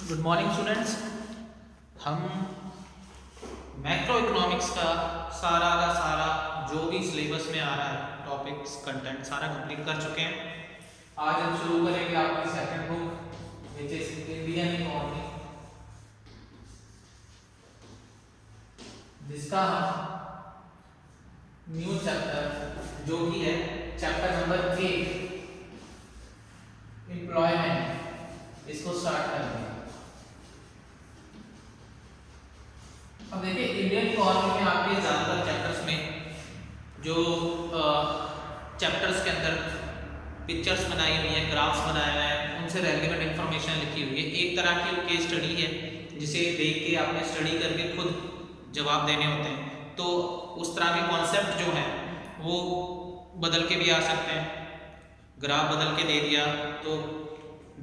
Good morning students. हम macro economics का सारा जो भी सिलेबस में आ रहा है टॉपिक्स कंटेंट सारा कंप्लीट कर चुके हैं। आज हम शुरू करेंगे आपकी second book which is Indian economy, जिसका न्यू चैप्टर जो कि है चैप्टर नंबर 8 एम्प्लॉयमेंट, इसको स्टार्ट करेंगे। अब देखिए इंडियन इकोनॉमी में आपके ज़्यादातर चैप्टर्स में जो चैप्टर्स के अंदर पिक्चर्स बनाई हुई हैं, ग्राफ्स बनाए हुए हैं, उनसे रेलिवेंट इंफॉर्मेशन लिखी हुई है। एक तरह की केस स्टडी है जिसे देख के आपने स्टडी करके खुद जवाब देने होते हैं। तो उस तरह के कॉन्सेप्ट जो हैं वो बदल के भी आ सकते हैं। ग्राफ बदल के दे दिया तो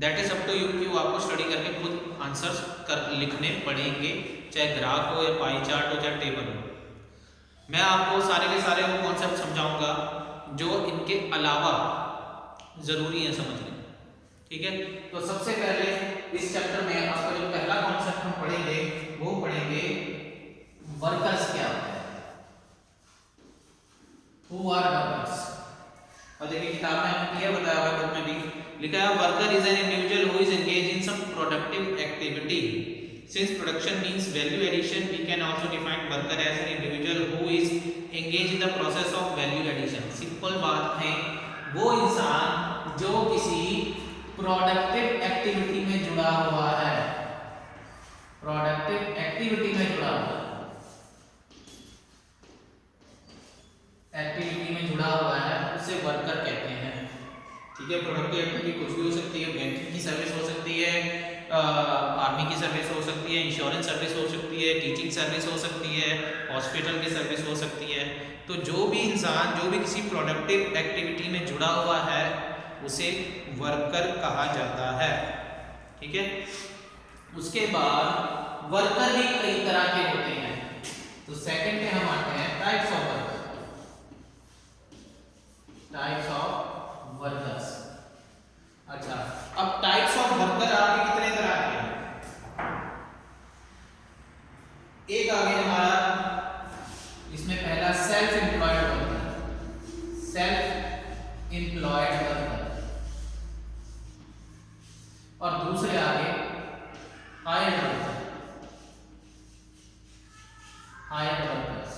that is up to you कि वो आपको स्टडी करके खुद आंसर्स कर लिखने पड़ेंगे, चाहे ग्राफ हो या पाई चार्ट हो चाहे टेबल हो। मैं आपको सारे के सारे वो कॉन्सेप्ट समझाऊंगा जो इनके अलावा ज़रूरी है समझने। ठीक है, तो सबसे पहले इस चैप्टर में आपका जो पहला कॉन्सेप्ट हम पढ़ेंगे वो पढ़ेंगे वर्कर्स क्या होता है, हु आर वर्कर्स। और देखिए किताब में हमने क्लियर बताया हुआ है, बुक में भी लिखा है worker is an individual who is engage in some productive activity. Since production means value addition, we can also define worker as an individual who is engaged in the process of value addition. Simple बात है, वो इंसान जो किसी productive activity में जुड़ा हुआ है, प्रोडक्टिव एक्टिविटी में जुड़ा हुआ है, एक्टिविटी में जुड़ा हुआ है उसे वर्कर कहते हैं। ठीक है, प्रोडक्टिव एक्टिविटी कुछ भी हो सकती है, बैंकिंग की सर्विस हो सकती है, आर्मी की सर्विस हो सकती है, इंश्योरेंस सर्विस हो सकती है, टीचिंग सर्विस हो सकती है, हॉस्पिटल की सर्विस हो सकती है। तो जो भी इंसान जो भी किसी प्रोडक्टिव एक्टिविटी में जुड़ा हुआ है उसे वर्कर कहा जाता है। ठीक है, उसके बाद वर्कर भी कई तरह के होते हैं। तो सेकंड पे हम आते हैं types of worker, types of workers. अच्छा, अब टाइप्स ऑफ वर्कर आपके कितने तरह के हैं? एक आ गया हमारा इसमें पहला self employed worker, self employed worker, और दूसरे आगे हायर्ड वर्कर, हायर्ड वर्कर्स।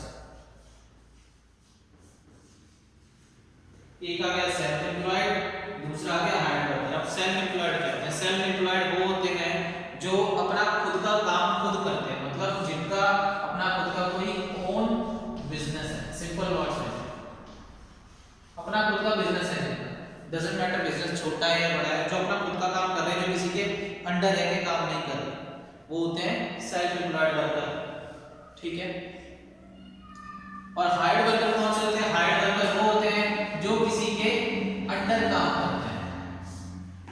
एक आ गया सेल्फ एम्प्लॉयड, दूसरा आ गया हायर्ड वर्कर। अब सेल्फ एम्प्लॉयड क्या होते हैं? सेल्फ एम्प्लॉयड वो होते हैं जो अपना खुद का काम खुद करते हैं, मतलब जिनका अपना खुद का कोई ओन बिजनेस है। सिंपल वर्ड्स में अपना खुद का बिजनेस है, डजंट मैटर बिजनेस छोटा है या बड़ा है, जो अपना खुद का काम कर रहे हैं, जो किसी के अंडर रह के काम नहीं कर रहे, वो होते हैं सेल्फ एम्प्लॉयड वर्कर। ठीक है, और हायर्ड वर्कर कौन से होते हैं? हायर्ड वर्कर वो होते हैं जो किसी के अंडर काम करते हैं,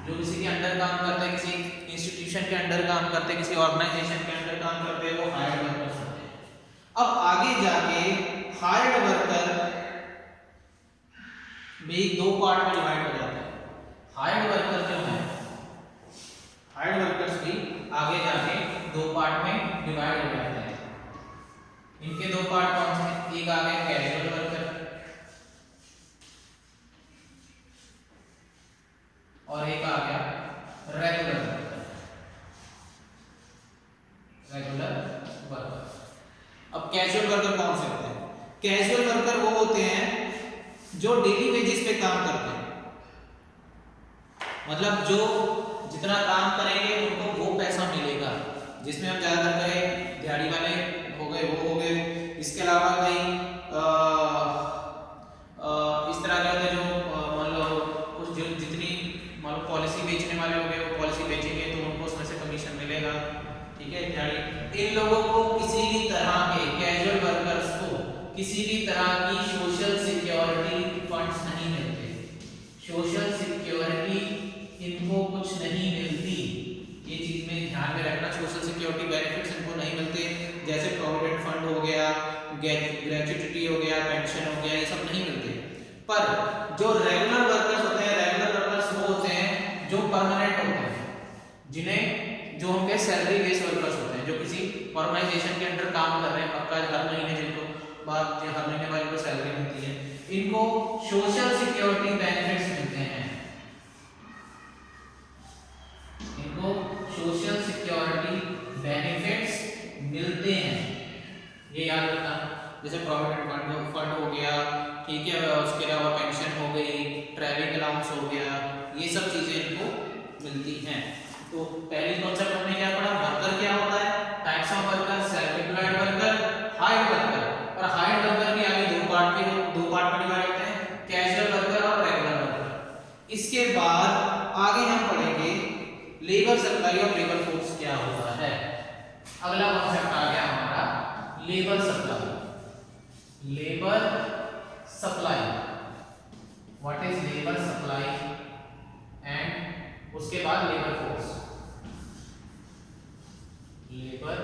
जो किसी के अंडर काम करते हैं, किसी इंस्टीट्यूशन के अंडर काम करते हैं, किसी ऑर्गेनाइजेशन के अंडर काम करते हैं, वो हायर्ड वर्कर्स होते हैं। अब आगे जाके हायर्ड वर्कर भी दो पार्ट में डिवाइड हो जाते हैं। हायर्ड वर्कर जो है, हायर्ड वर्कर्स भी आगे जाके दो पार्ट में डिवाइड हो जाते हैं। इनके दो पार्ट कौन से हैं? एक आ गया कैजुअल वर्कर और एक आ गया रेगुलर वर्कर, रेगुलर वर्कर। अब कैजुअल वर्कर कौन से होते हैं? कैजुअल वर्कर वो होते हैं जो डेली वेजेस पे काम करते हैं, मतलब जो जितना काम करेंगे उनको वो पैसा मिलेगा, जिसमें हम ज्यादातर कहें दिहाड़ी वाले हो गए, वो हो गए। इसके अलावा कई इस तरह के होते हैं जो मान लो कुछ जो जितनी मान लो पॉलिसी बेचने वाले हो गए, वो पॉलिसी बेचेंगे तो उनको उसमें से कमीशन मिलेगा। ठीक है, दिहाड़ी। इन लोगों को किसी भी तरह के, कैजुअल वर्कर्स को किसी भी तरह की सोशल सिक्योरिटी फंड्स नहीं मिलते, सोशल सिक्योरिटी इनको कुछ नहीं मिलती। ये चीज में ध्यान में रखना, सोशल सिक्योरिटी बेनिफिट्स इनको नहीं मिलते, जैसे प्रोविडेंट फंड हो गया, ग्रेच्युटी हो गया, पेंशन हो गया, ये सब नहीं मिलते। पर जो रेगुलर वर्कर्स होते हैं, रेगुलर वर्कर्स वो होते हैं जो परमानेंट होते हैं, जिन्हें जो उनके सैलरी बेस्ड वर्कर्स होते हैं, जो किसी ऑर्गेनाइजेशन के अंडर काम कर रहे हैं, पक्का हर महीने हर महीने बाद इनको सैलरी मिलती है, इनको सोशल सिक्योरिटी बेनिफिट्स मिलते हैं। इनको सोशल सिक्योरिटी बेनिफिट्स मिलते हैं, ये याद रखना। जैसे प्रोविडेंट फंड हो गया, ठीक है, उसके अलावा पेंशन हो गई, ट्रैवलिंग अलाउंस हो गया, ये सब चीजें इनको मिलती हैं। तो पहली कॉन्सेप्ट हमने क्या पढ़ा, वर्कर क्या होता है, types of worker, self employed worker, hired worker. और हायर्ड वर्कर भी आगे दो पार्ट में डिवाइड होते हैं, कैजुअल वर्कर और रेगुलर वर्कर। इसके बाद आगे हम पढ़ेंगे लेबर सप्लाई और लेबर फोर्स क्या होता है। अगला कॉन्सेप्ट आ गया हमारा labour supply. Labour supply, what is labour supply, and उसके बाद लेबर फोर्स। लेबर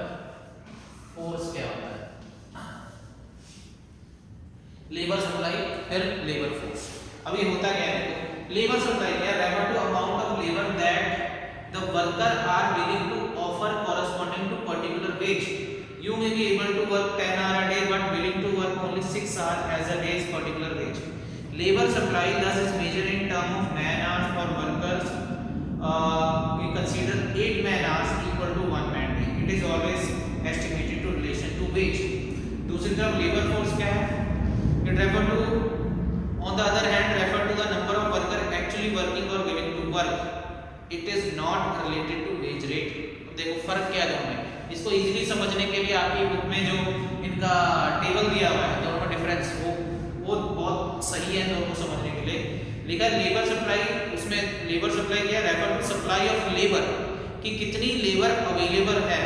फोर्स क्या होता है, लेबर सप्लाई फिर लेबर फोर्स। अब ये होता क्या है, लेबर सप्लाई क्या है, refer to amount of labour that the worker are willing to offer corresponding to particular wage. You may be able to work 10 hours a day but willing to work only 6 hours as a day's particular wage. Labor supply thus is measured in terms of man hours for workers. We consider 8 man hours equal to 1 man day. It is always estimated to relation to wage. दूसरी तरफ labor force क्या है? It refer to, on the other hand, refer to the number of workers actually working or willing to work. It is not related to wage rate. देखो फर्क क्या है दोनों में। इसको इजीली समझने के लिए आपकी बुक में जो इनका टेबल दिया हुआ है, दोनों का डिफरेंस वो बहुत सही है दोनों को समझने के लिए। लिखा लेबर सप्लाई, उसमें लेबर सप्लाई क्या है, refer to supply of labour, कि कितनी लेबर अवेलेबल है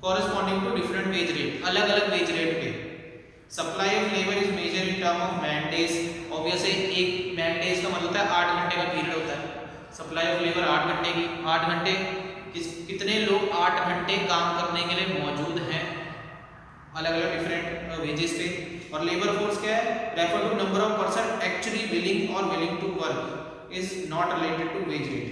corresponding to different wage rate, अलग अलग वेज रेट पे। Supply of labour is measure in term of man days. Obviously एक मैन डेज का मतलब होता है 8 घंटे का पीरियड होता है। सप्लाई ऑफ लेबर 8 घंटे की, 8 घंटे कितने लोग 8 घंटे काम करने के लिए मौजूद हैं अलग अलग डिफरेंट वेजेस पे। और लेबर फोर्स क्या है, refer to number of person actually willing और willing to work, is not related to wage rate.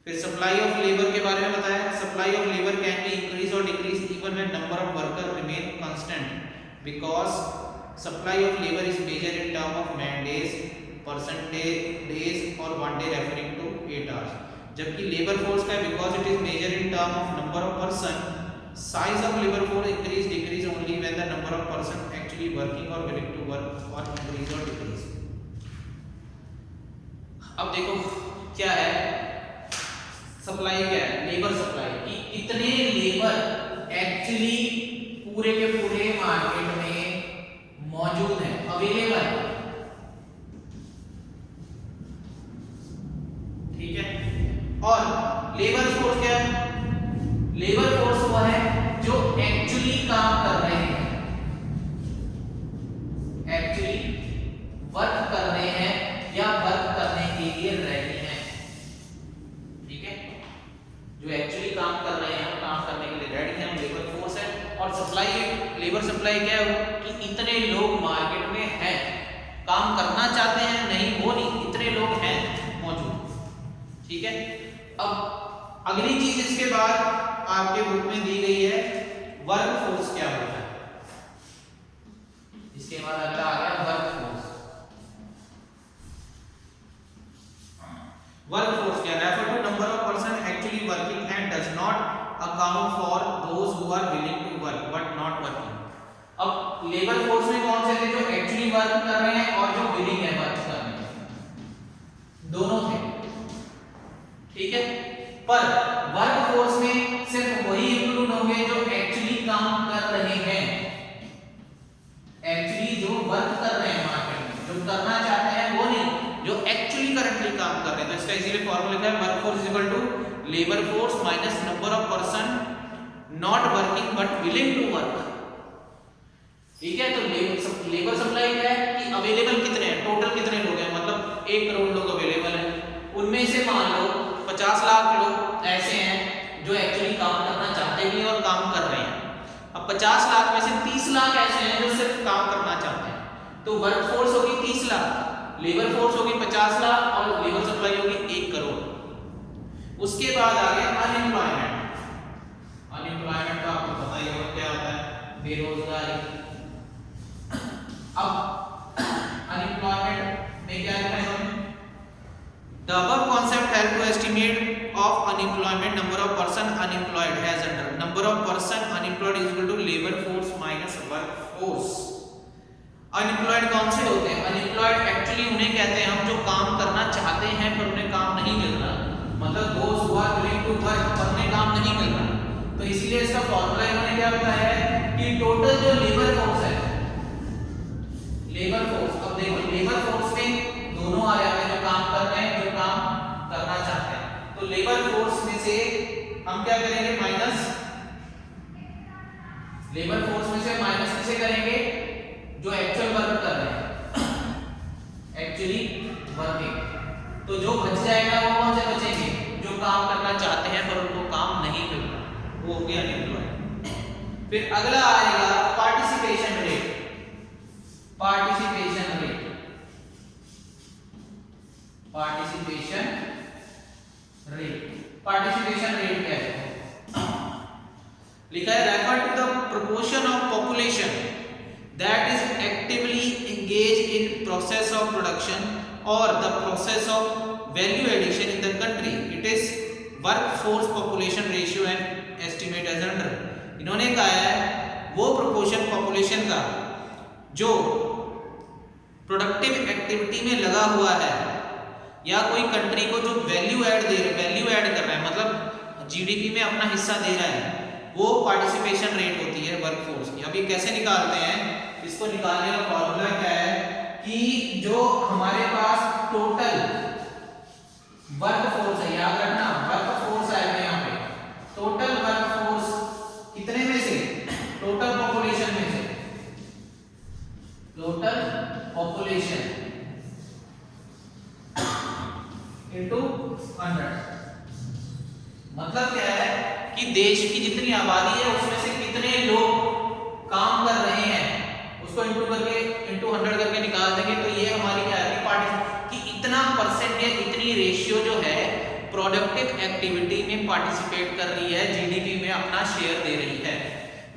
फिर सप्लाई ऑफ लेबर के बारे में बताया, supply of labour can be increase और decrease even when number of worker remain constant, because supply of labour is measured in term of man days, person days और 1 day referring to 8 hours. जबकि labour force का because it is measure in term of number of person, size of labour force increase decrease only when the number of person actually working और willing to work और increase और decrease. अब देखो क्या है supply, क्या है लेबर सप्लाई, कि कितने लेबर एक्चुअली पूरे के पूरे मार्केट में मौजूद है, अवेलेबल है, ठीक है। और लेबर फोर्स क्या है, लेबर फोर्स वो है जो एक्चुअली काम कर रहे हैं, एक्चुअली वर्क कर रहे हैं या वर्क करने के लिए रेडी हैं, ठीक है, जो एक्चुअली काम कर रहे हैं, काम करने के लिए रेडी हैं, लेबर फोर्स है। और सप्लाई, लेबर सप्लाई क्या है, कि इतने लोग मार्केट में हैं, काम करना चाहते हैं, नहीं वो नहीं, इतने लोग हैं मौजूद, ठीक है। अब अगली चीज इसके बाद आपके बुक में दी गई है वर्क फोर्स क्या होता है। इसके बाद अगला आ गया वर्क फोर्स। वर्क फोर्स क्या, refer to number of person actually working and does not account for those who are willing to work but not working. अब लेबर फोर्स में कौन से थे, जो एक्चुअली वर्क कर रहे हैं और जो विलिंग है वर्क करने के, दोनों थे, ठीक है। पर वर्क फोर्स में सिर्फ वही इंक्लूड होंगे जो एक्चुअली काम कर रहे हैं, एक्चुअली जो वर्क कर रहे हैं मार्केट में, जो करना चाहते हैं वो नहीं, जो एक्चुअली करंटली काम कर रहे हैं। तो इसका इजीली फॉर्मूला लिखा है, work force is equal to labour force minus number of person not working but willing to work, ठीक है। तो लेबर सप्लाई क्या है, कि अवेलेबल कितने हैं, टोटल कितने लोग हैं, मतलब 1 करोड़ लोग अवेलेबल हैं, उनमें से मान लो 50 लाख लोग ऐसे हैं जो एक्चुअली काम करना चाहते भी और काम कर रहे हैं। अब 50 लाख में से 30 लाख ऐसे हैं जो सिर्फ काम करना चाहते हैं, तो वर्क फोर्स होगी 30 लाख, लेबर फोर्स होगी 50 लाख और लेबर सप्लाई होगी 1 करोड़। उसके बाद आ गया अनएम्प्लॉयमेंट। बेरोजगारी। अब अनएम्प्लॉयमेंट में क्या लिखा है इन्होंने? The above concept help to estimate of unemployment, number of person unemployed as under number of person unemployed is equal to labor force minus workforce। Unemployed कौन से होते हैं? अनएम्प्लॉयड एक्चुअली उन्हें कहते हैं हम जो काम करना चाहते हैं पर उन्हें काम नहीं मिल रहा, मतलब दोस्त who are willing to work पर उन्हें काम नहीं मिल रहा। तो इसीलिए इसका फॉर्मूला इन्होंने क्या बताया है कि टोटल जो लेबर फोर्स है, लेबर फोर्स, अब देखो लेबर फोर्स में दोनों आ जाते हैं, जो काम कर रहे हैं, जो काम करना चाहते हैं। तो लेबर फोर्स में से हम क्या करेंगे? माइनस, लेबर फोर्स में से माइनस किसे करेंगे? जो एक्चुअल वर्क कर रहे हैं, एक्चुअली वर्किंग। तो जो बच जाएगा वो कौन से बचेंगे? जो काम करना चाहते हैं पर उनको काम नहीं मिल रहा, वो हो गया अनएम्प्लॉयड। फिर अगला आएगा participation rate. Participation rate, participation rate, participation rate क्या है? लिखा है refer to the proportion of population that is actively engaged in process of production or the process of value addition in the country. It is workforce population ratio and estimate as under। इन्होंने कहा है वो proportion population का जो productive activity में लगा हुआ है या कोई कंट्री को जो वैल्यू ऐड दे रहा है, वैल्यू ऐड कर रहा है, मतलब जीडीपी में अपना हिस्सा दे रहा है, वो पार्टिसिपेशन रेट होती है वर्कफोर्स की। अब ये कैसे निकालते हैं? इसको निकालने का फॉर्मूला क्या है कि जो हमारे पास टोटल वर्कफोर्स है, याद रखना वर्कफोर्स आएगा यहाँ पे, टोटल वर्कफोर्स कितने में से? टोटल पॉपुलेशन में से, टोटल पॉपुलेशन इनटू 100। मतलब क्या है कि देश की जितनी आबादी है उसमें से कितने लोग काम कर रहे हैं उसको इंटू करके, इंटू 100 करके निकाल देंगे। तो ये हमारी क्या है कि इतना परसेंट या इतनी रेशियो जो है प्रोडक्टिव एक्टिविटी में पार्टिसिपेट कर रही है, जीडीपी में अपना शेयर दे रही है।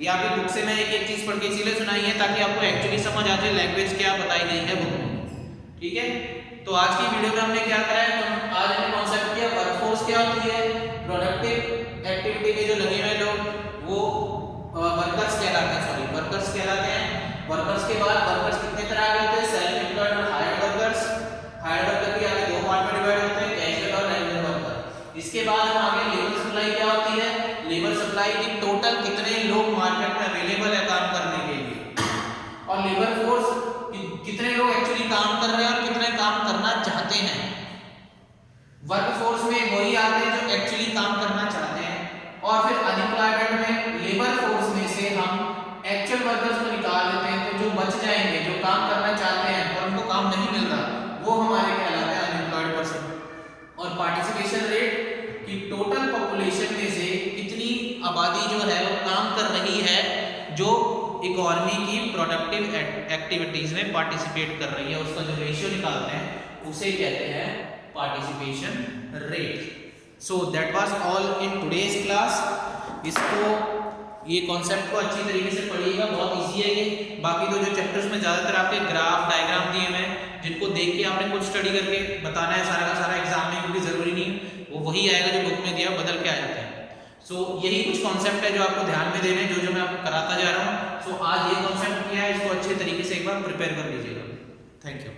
ये आपकी बुक से मैं एक चीज पढ़ के इसीलिए सुनाई है ताकि आपको एक्चुअली समझ आ जाए लैंग्वेज क्या बताई गई है बुक में, ठीक है। तो आज की वीडियो में हमने क्या करा है, तो आज हमने कॉन्सेप्ट किया वर्कफोर्स क्या होती है, प्रोडक्टिव एक्टिविटी में जो लगे हुए लोग वो वर्कर्स कहलाते हैं, सॉरी वर्कर्स कहलाते हैं। वर्कर्स के बाद वर्कर्स कितने तरह के होते हैं? सेल्फ एम्प्लॉयड और हायर्ड वर्कर्स। हायर्ड वर्कर के आगे दो पार्ट में डिवाइड होते हैं, कैजुअल और रेगुलर वर्कर। इसके बाद हम आगे लेबर सप्लाई क्या होती है? लेबर सप्लाई की टोटल कितने लोग मार्केट में अवेलेबल है काम करने के लिए, और लेबर फोर्स कितने लोग एक्चुअली काम कर रहे हैं और कितने काम करना चाहते हैं। वर्कफोर्स में वही आते हैं जो एक्चुअली काम करना चाहते हैं। और फिर अनएम्प्लॉयमेंट में लेबर फोर्स में से हम एक्चुअल वर्कर्स को निकाल देते हैं, तो जो बच जाएंगे जो काम करना चाहते हैं पर उनको काम नहीं मिल रहा, वो हमारे कहलाते हैं अनएम्प्लॉयड पर्सन। और पार्टिसिपेशन रेट की टोटल पॉपुलेशन में से कितनी आबादी जो है वो काम कर रही है जो इकोनॉमी की प्रोडक्टिव एक्टिविटीज में पार्टिसिपेट कर रही है, उसका जो रेशियो निकालते हैं उसे कहते हैं participation rate. So that was all in today's class. इसको ये कॉन्सेप्ट को अच्छी तरीके से पढ़िएगा, बहुत इजी है ये। बाकी तो जो चैप्टर्स में ज़्यादातर आपके ग्राफ डायग्राम दिए हुए हैं जिनको देख के आपने कुछ स्टडी करके बताना है सारा का सारा एग्जाम में, क्योंकि ज़रूरी नहीं वो वही आएगा जो बुक में दिया, बदल के आ जाते हैं। सो यही कुछ कॉन्सेप्ट है जो आपको ध्यान में देने, जो मैं आपको कराता जा रहा हूँ। सो आज ये कॉन्सेप्ट किया है, इसको अच्छे तरीके से एक बार प्रिपेयर कर लीजिएगा। Thank you.